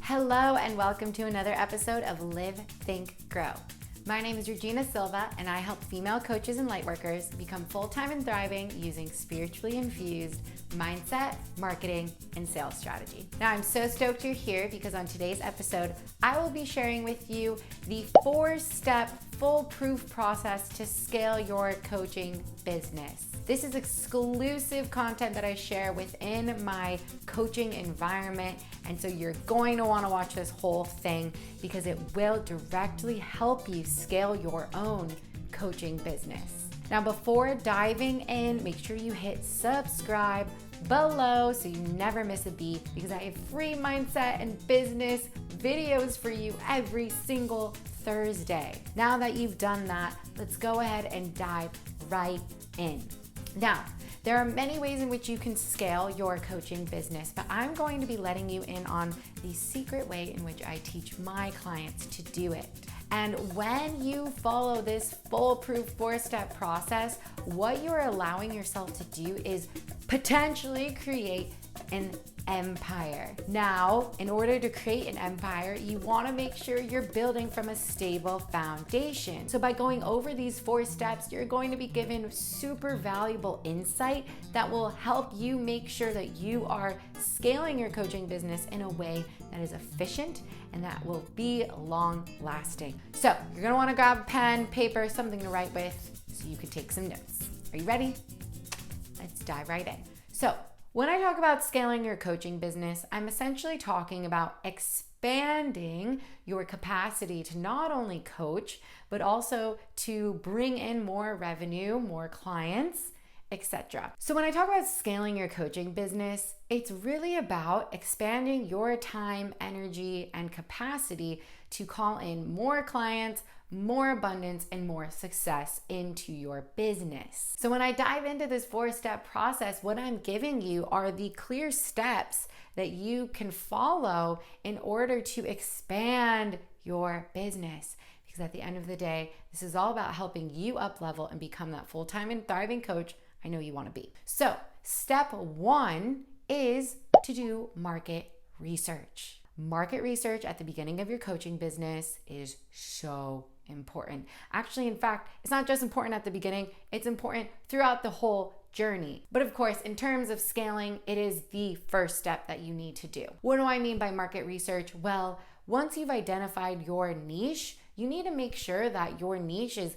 Hello and welcome to another episode of Live, Think, Grow. My name is ReginaOSilva and I help female coaches and lightworkers become full-time and thriving using spiritually infused mindset, marketing, and sales strategy. Now I'm so stoked you're here because on today's episode, I will be sharing with you the 4-step foolproof process to scale your coaching business. This is exclusive content that I share within my coaching environment, and so you're going to want to watch this whole thing because it will directly help you scale your own coaching business. Now, before diving in, make sure you hit subscribe below so you never miss a beat because I have free mindset and business videos for you every single Thursday. Now that you've done that, let's go ahead and dive right in. Now, there are many ways in which you can scale your coaching business, but I'm going to be letting you in on the secret way in which I teach my clients to do it. And when you follow this foolproof 4-step process, what you're allowing yourself to do is potentially create an empire. Now, in order to create an empire, you want to make sure you're building from a stable foundation. So by going over these 4 steps, you're going to be given super valuable insight that will help you make sure that you are scaling your coaching business in a way that is efficient and that will be long lasting. So you're going to want to grab a pen, paper, something to write with so you can take some notes. Are you ready? Let's dive right in. So when I talk about scaling your coaching business, I'm essentially talking about expanding your capacity to not only coach, but also to bring in more revenue, more clients, etc. So when I talk about scaling your coaching business, it's really about expanding your time, energy, and capacity to call in more clients, more abundance, and more success into your business. So when I dive into this 4-step process, what I'm giving you are the clear steps that you can follow in order to expand your business. Because at the end of the day, this is all about helping you up level and become that full-time and thriving coach I know you want to be. So step 1 is to do market research. Market research at the beginning of your coaching business is so important. Actually, in fact, it's not just important at the beginning, it's important throughout the whole journey. But of course, in terms of scaling, it is the first step that you need to do. What do I mean by market research? Well, once you've identified your niche, you need to make sure that your niche is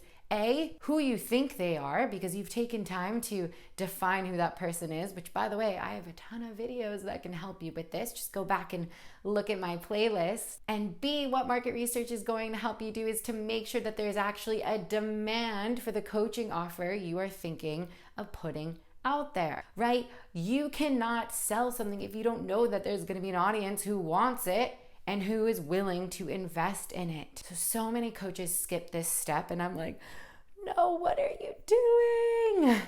who you think they are, because you've taken time to define who that person is, which by the way, I have a ton of videos that can help you with this. Just go back and look at my playlist. And B, what market research is going to help you do is to make sure that there's actually a demand for the coaching offer you are thinking of putting out there, right? You cannot sell something if you don't know that there's going to be an audience who wants it and who is willing to invest in it. So many coaches skip this step and I'm like, no, what are you doing?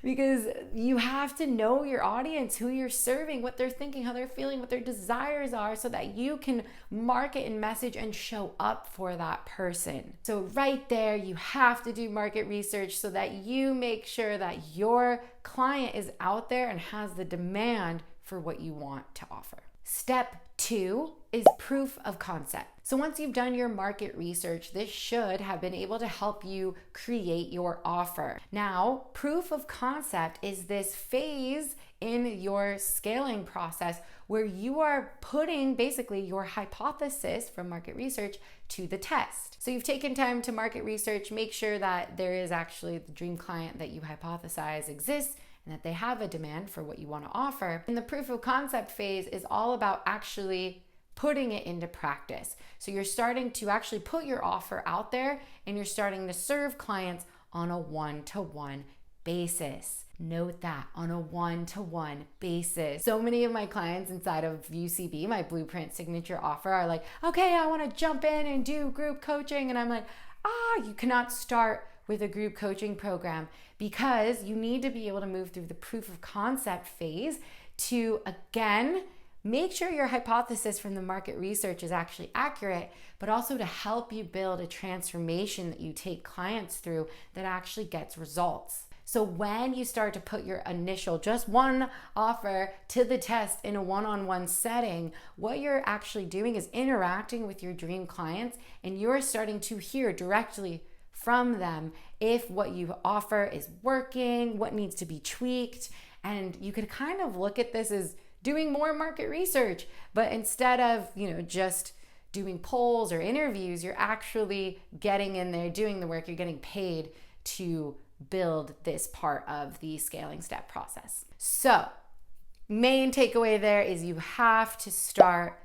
Because you have to know your audience, who you're serving, what they're thinking, how they're feeling, what their desires are, so that you can market and message and show up for that person. So right there, you have to do market research so that you make sure that your client is out there and has the demand for what you want to offer. Step 2 is proof of concept. So once you've done your market research, this should have been able to help you create your offer. Now, proof of concept is this phase in your scaling process where you are putting basically your hypothesis from market research to the test. So you've taken time to market research, make sure that there is actually the dream client that you hypothesize exists and that they have a demand for what you want to offer. And the proof of concept phase is all about actually putting it into practice. So you're starting to actually put your offer out there and you're starting to serve clients on a one-to-one basis. Note that, on a one-to-one basis. So many of my clients inside of UCB, my blueprint signature offer, are like, okay, I want to jump in and do group coaching. And I'm like, you cannot start with a group coaching program because you need to be able to move through the proof of concept phase to, again, make sure your hypothesis from the market research is actually accurate, but also to help you build a transformation that you take clients through that actually gets results. So when you start to put your initial just one offer to the test in a one-on-one setting, what you're actually doing is interacting with your dream clients, and you're starting to hear directly from them if what you offer is working, what needs to be tweaked. And you could kind of look at this as doing more market research, but instead of, just doing polls or interviews, you're actually getting in there, doing the work, you're getting paid to build this part of the scaling step process. So, main takeaway there is you have to start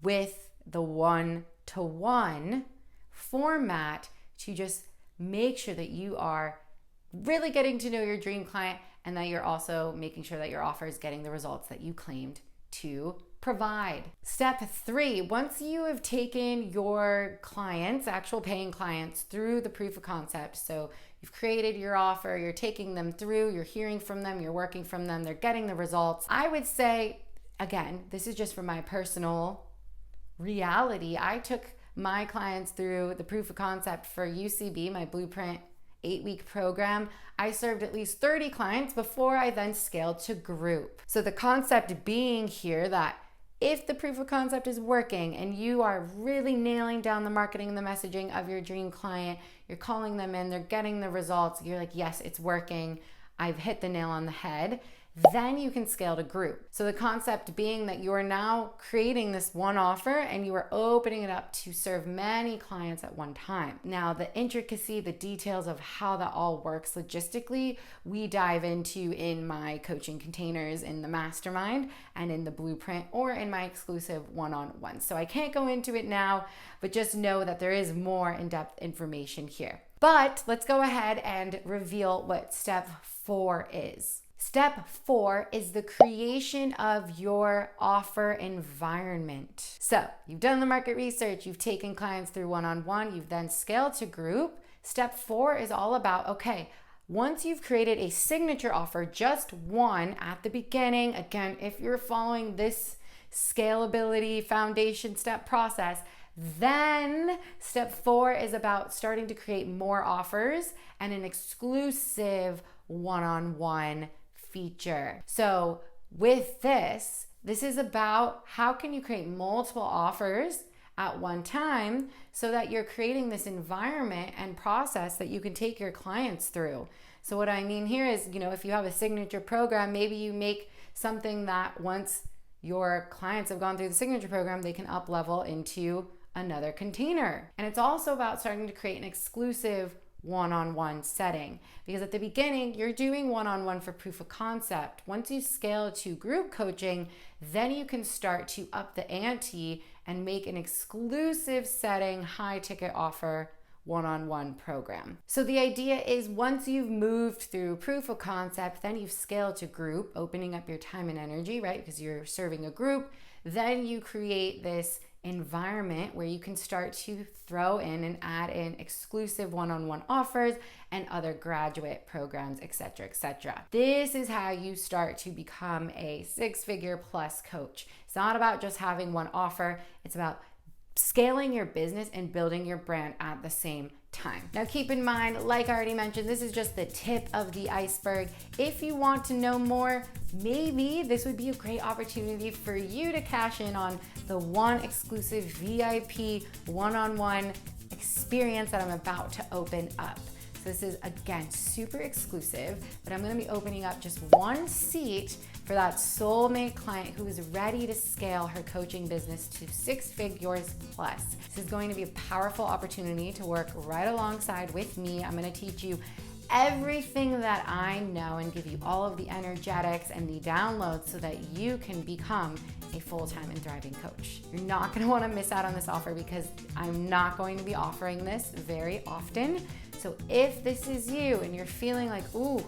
with the one-to-one format to just make sure that you are really getting to know your dream client, and that you're also making sure that your offer is getting the results that you claimed to provide. Step 3, once you have taken your clients, actual paying clients, through the proof of concept, so you've created your offer, you're taking them through, you're hearing from them, you're working from them, they're getting the results. I would say, again, this is just from my personal reality. I took my clients through the proof of concept for UCB, my Blueprint 8-week program. I served at least 30 clients before I then scaled to group. So the concept being here that if the proof of concept is working and you are really nailing down the marketing and the messaging of your dream client, you're calling them in, they're getting the results, you're like, yes, it's working, I've hit the nail on the head, then you can scale to group. So the concept being that you are now creating this one offer and you are opening it up to serve many clients at one time. Now, the intricacy, the details of how that all works logistically, we dive into in my coaching containers in the mastermind and in the blueprint, or in my exclusive one-on-one. So I can't go into it now, but just know that there is more in-depth information here. But let's go ahead and reveal what step 4 is. Step 4 is the creation of your offer environment. So you've done the market research, you've taken clients through one-on-one, you've then scaled to group. Step 4 is all about, okay, once you've created a signature offer, just one at the beginning, again, if you're following this scalability foundation step process, then step 4 is about starting to create more offers and an exclusive one-on-one feature. So with this is about how can you create multiple offers at one time so that you're creating this environment and process that you can take your clients through. So what I mean here is, if you have a signature program, maybe you make something that once your clients have gone through the signature program, they can up level into another container. And it's also about starting to create an exclusive one-on-one setting, because at the beginning you're doing one-on-one for proof of concept. Once you scale to group coaching, then you can start to up the ante and make an exclusive setting, high ticket offer one-on-one program. So the idea is once you've moved through proof of concept, then you've scaled to group, opening up your time and energy, right? Because you're serving a group. Then you create this environment where you can start to throw in and add in exclusive one-on-one offers and other graduate programs, etc., etc. This is how you start to become a 6-figure plus coach. It's not about just having one offer. It's about scaling your business and building your brand at the same time. Now keep in mind, like I already mentioned, this is just the tip of the iceberg. If you want to know more, maybe this would be a great opportunity for you to cash in on the one exclusive VIP one-on-one experience that I'm about to open up. So this is, again, super exclusive, but I'm gonna be opening up just one seat for that soulmate client who is ready to scale her coaching business to 6 figures plus. This is going to be a powerful opportunity to work right alongside with me. I'm gonna teach you everything that I know and give you all of the energetics and the downloads so that you can become a full-time and thriving coach. You're not gonna wanna miss out on this offer because I'm not going to be offering this very often. So if this is you and you're feeling like, ooh,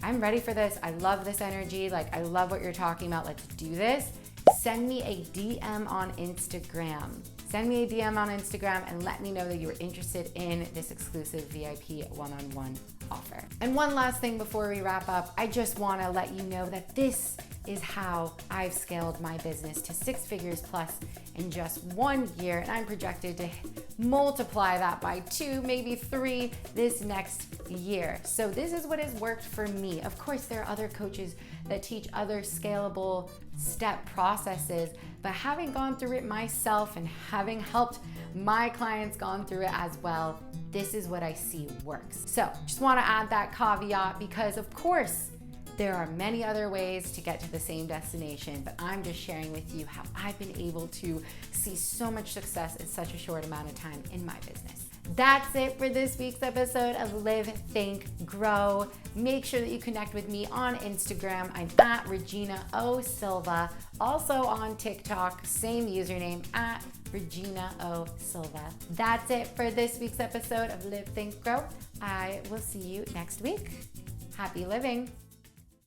I'm ready for this, I love this energy, like I love what you're talking about, let's do this, send me a DM on Instagram. Send me a DM on Instagram and let me know that you were interested in this exclusive VIP one-on-one offer. And one last thing before we wrap up, I just wanna let you know that this is how I've scaled my business to 6 figures plus in just 1 year, and I'm projected to multiply that by 2, maybe 3 this next year. So this is what has worked for me. Of course, there are other coaches that teach other scalable step processes, but having gone through it myself and having helped my clients gone through it as well, this is what I see works. So just want to add that caveat because of course there are many other ways to get to the same destination, but I'm just sharing with you how I've been able to see so much success in such a short amount of time in my business. That's it for this week's episode of Live, Think, Grow. Make sure that you connect with me on Instagram. I'm at ReginaOSilva. Also on TikTok, same username, at ReginaOSilva. That's it for this week's episode of Live, Think, Grow. I will see you next week. Happy living.